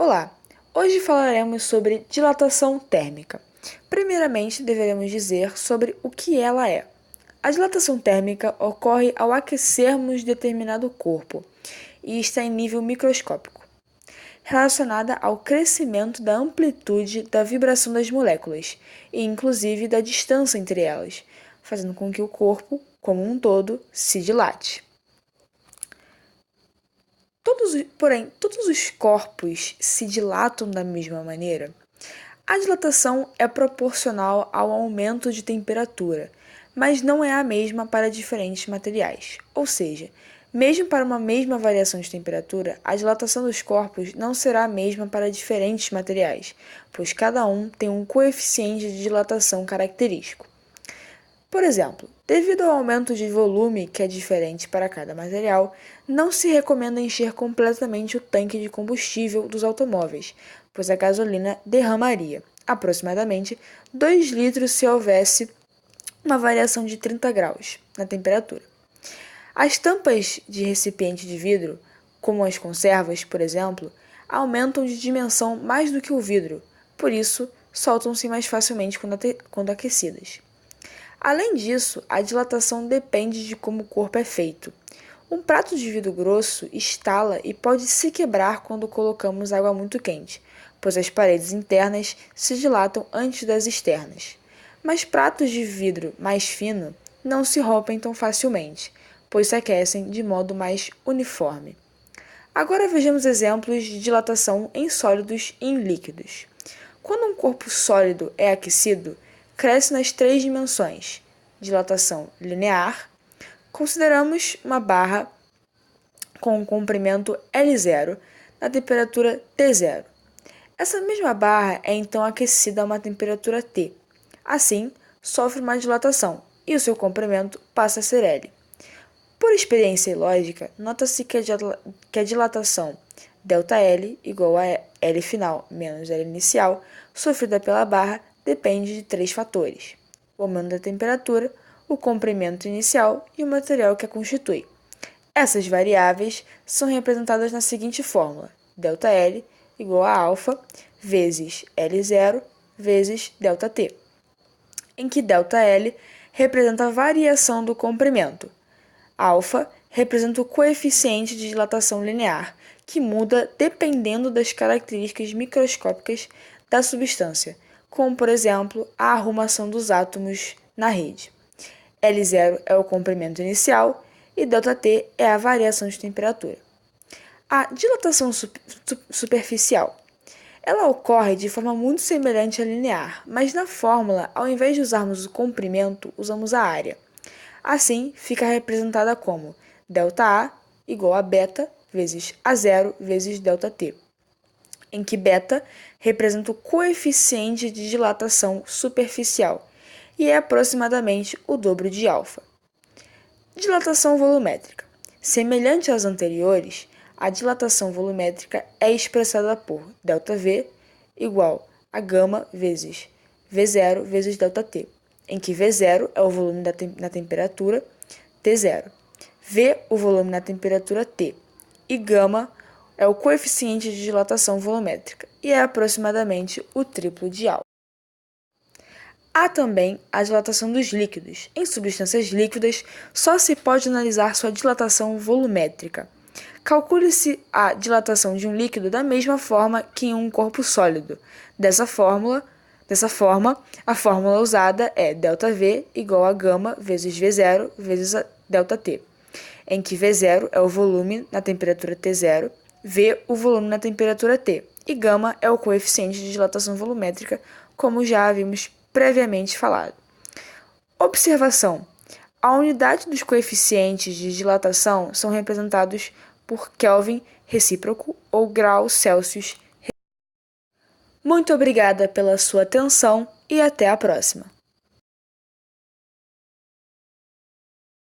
Olá! Hoje falaremos sobre dilatação térmica. Primeiramente, deveremos dizer sobre o que ela é. A dilatação térmica ocorre ao aquecermos determinado corpo e está em nível microscópico, relacionada ao crescimento da amplitude da vibração das moléculas e inclusive da distância entre elas, fazendo com que o corpo, como um todo, se dilate. Todos os corpos se dilatam da mesma maneira. A dilatação é proporcional ao aumento de temperatura, mas não é a mesma para diferentes materiais. Ou seja, mesmo para uma mesma variação de temperatura, a dilatação dos corpos não será a mesma para diferentes materiais, pois cada um tem um coeficiente de dilatação característico. Por exemplo, devido ao aumento de volume que é diferente para cada material, não se recomenda encher completamente o tanque de combustível dos automóveis, pois a gasolina derramaria aproximadamente 2 litros se houvesse uma variação de 30 graus na temperatura. As tampas de recipiente de vidro, como as conservas, por exemplo, aumentam de dimensão mais do que o vidro, por isso soltam-se mais facilmente quando aquecidas. Além disso, a dilatação depende de como o corpo é feito. Um prato de vidro grosso estala e pode se quebrar quando colocamos água muito quente, pois as paredes internas se dilatam antes das externas. Mas pratos de vidro mais fino não se rompem tão facilmente, pois se aquecem de modo mais uniforme. Agora vejamos exemplos de dilatação em sólidos e em líquidos. Quando um corpo sólido é aquecido, cresce nas 3 dimensões. Dilatação linear. Consideramos uma barra com um comprimento L0 na temperatura T0. Essa mesma barra é então aquecida a uma temperatura T. Assim, sofre uma dilatação e o seu comprimento passa a ser L. Por experiência e lógica, nota-se que a dilatação ΔL igual a L final menos L inicial, sofrida pela barra, depende de 3 fatores: o aumento da temperatura, o comprimento inicial e o material que a constitui. Essas variáveis são representadas na seguinte fórmula: ΔL igual a alfa vezes L0 vezes ΔT, em que ΔL representa a variação do comprimento. Alfa representa o coeficiente de dilatação linear, que muda dependendo das características microscópicas da substância, como, por exemplo, a arrumação dos átomos na rede. L0 é o comprimento inicial e ΔT é a variação de temperatura. A dilatação superficial. Ela ocorre de forma muito semelhante à linear, mas na fórmula, ao invés de usarmos o comprimento, usamos a área. Assim, fica representada como ΔA igual a beta vezes A0 vezes ΔT, em que beta representa o coeficiente de dilatação superficial e é aproximadamente o dobro de alfa. Dilatação volumétrica. Semelhante às anteriores, a dilatação volumétrica é expressada por ΔV igual a gama vezes V0 vezes ΔT, em que V0 é o volume na temperatura T0, V o volume na temperatura T e gama é o coeficiente de dilatação volumétrica e é aproximadamente o triplo de alfa. Há também a dilatação dos líquidos. Em substâncias líquidas, só se pode analisar sua dilatação volumétrica. Calcule-se a dilatação de um líquido da mesma forma que em um corpo sólido. Dessa forma, a fórmula usada é ΔV igual a gama vezes V0 vezes a ΔT, em que V0 é o volume na temperatura T0, V o volume na temperatura T, e gama é o coeficiente de dilatação volumétrica, como já havíamos previamente falado. Observação: a unidade dos coeficientes de dilatação são representados por Kelvin recíproco ou graus Celsius. Muito obrigada pela sua atenção e até a próxima!